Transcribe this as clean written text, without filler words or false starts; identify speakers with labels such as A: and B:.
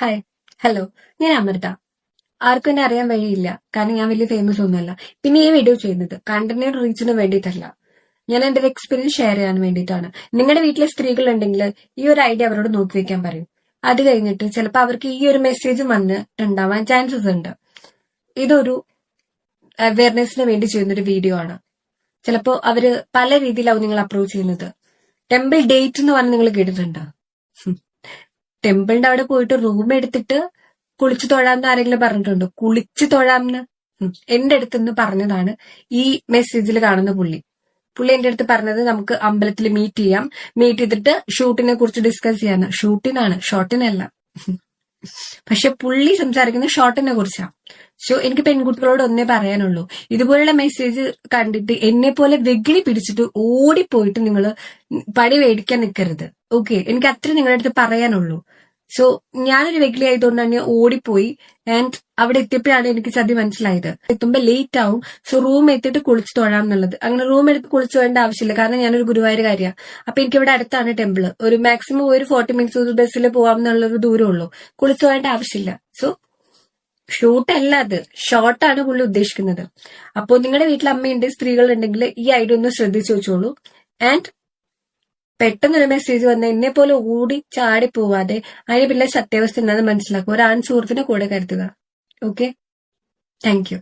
A: Hi. Hello. ഞാൻ അമൃത. ആർക്കും എന്നെ അറിയാൻ വഴിയില്ല. കാരണം ഞാൻ വലിയ ഫേമസ് ഒന്നുമല്ല. പിന്നെ ഈ വീഡിയോ ചെയ്യുന്നത് കണ്ടന്റിന് റീച്ചിന് വേണ്ടിയിട്ടല്ല. ഞാൻ എന്റെ ഒരു എക്സ്പീരിയൻസ് ഷെയർ ചെയ്യാൻ വേണ്ടിയിട്ടാണ്. നിങ്ങളുടെ വീട്ടിലെ സ്ത്രീകൾ ഉണ്ടെങ്കിൽ ഈ ഒരു ഐഡിയ അവരോട് നോക്കി വെക്കാൻ പറയും. അത് കഴിഞ്ഞിട്ട് ചിലപ്പോൾ അവർക്ക് ഈ ഒരു മെസ്സേജ് വന്നിട്ടുണ്ടാവാൻ ചാൻസസ് ഉണ്ട്. ഇതൊരു അവയർനെസ്സിന് വേണ്ടി ചെയ്യുന്നൊരു വീഡിയോ ആണ്. ചിലപ്പോൾ അവര് പല രീതിയിലാവും നിങ്ങൾ അപ്രോച്ച് ചെയ്യുന്നത്. ടെമ്പിൾ ഡേറ്റ് എന്ന് പറഞ്ഞ് നിങ്ങൾ കേട്ടിട്ടുണ്ടോ? ടെമ്പിളിന്റെ അവിടെ പോയിട്ട് റൂം എടുത്തിട്ട് കുളിച്ചു തൊഴാമെന്ന് ആരെങ്കിലും പറഞ്ഞിട്ടുണ്ടോ? കുളിച്ചു തൊഴാമെന്ന് എന്റെ അടുത്തുനിന്ന് പറഞ്ഞതാണ് ഈ മെസ്സേജിൽ കാണുന്ന പുള്ളി. പുള്ളി എന്റെ അടുത്ത് പറഞ്ഞത് നമുക്ക് അമ്പലത്തിൽ മീറ്റ് ചെയ്യാം, മീറ്റ് ചെയ്തിട്ട് ഷൂട്ടിനെ കുറിച്ച് ഡിസ്കസ് ചെയ്യാന്ന്. ഷൂട്ടിനാണ്, ഷോട്ടിനല്ല. പക്ഷെ പുള്ളി സംസാരിക്കുന്നത് ഷോട്ടിനെ കുറിച്ചാണ്. സോ എനിക്ക് പെൺകുട്ടികളോട് ഒന്നേ പറയാനുള്ളൂ, ഇതുപോലുള്ള മെസ്സേജ് കണ്ടിട്ട് എന്നെ പോലെ വെകിളി പിടിച്ചിട്ട് ഓടിപ്പോയിട്ട് നിങ്ങൾ പണി മേടിക്കാൻ നിൽക്കരുത്. ഓക്കെ, എനിക്ക് അത്ര നിങ്ങളുടെ അടുത്ത് പറയാനുള്ളൂ. സോ ഞാനൊരു വെകിളി ആയതുകൊണ്ട് തന്നെ ഓടിപ്പോയി. ആൻഡ് അവിടെ എത്തിയപ്പോഴാണ് എനിക്ക് സദ്യ മനസ്സിലായത്. എത്തുമ്പോ ലേറ്റ് ആവും. സോ റൂം എത്തിയിട്ട് കുളിച്ചു തൊഴാം എന്നുള്ളത്. അങ്ങനെ റൂം എടുത്ത് കുളിച്ചു വേണ്ട ആവശ്യമില്ല, കാരണം ഞാനൊരു ഗുരുവായൂരുകാരിയാണ്. അപ്പൊ എനിക്ക് ഇവിടെ അടുത്താണ് ടെമ്പിള്. ഒരു മാക്സിമം ഒരു 40 മിനിറ്റ്സ് ബസ്സിൽ പോവാം എന്നുള്ളൊരു ദൂരമുള്ളൂ. കുളിച്ചു വേണ്ട ആവശ്യമില്ല. സോ ഷൂട്ട് അല്ല, അത് ഷോർട്ടാണ് പുള്ളി ഉദ്ദേശിക്കുന്നത്. അപ്പോൾ നിങ്ങളുടെ വീട്ടിൽ അമ്മയുണ്ട്, സ്ത്രീകൾ ഉണ്ടെങ്കിൽ ഈ ഐഡിയ ഒന്ന് ശ്രദ്ധിച്ചു വെച്ചോളൂ. ആൻഡ് പെട്ടെന്നൊരു മെസ്സേജ് വന്ന എന്നെ പോലെ ഓടി ചാടി പോവാതെ അതിന് പിന്നെ സത്യാവസ്ഥ എന്താണെന്ന് മനസ്സിലാക്കുക. ഒരു ആൺ സുഹൃത്തിനെ കൂടെ കരുതുക. Okay, thank you.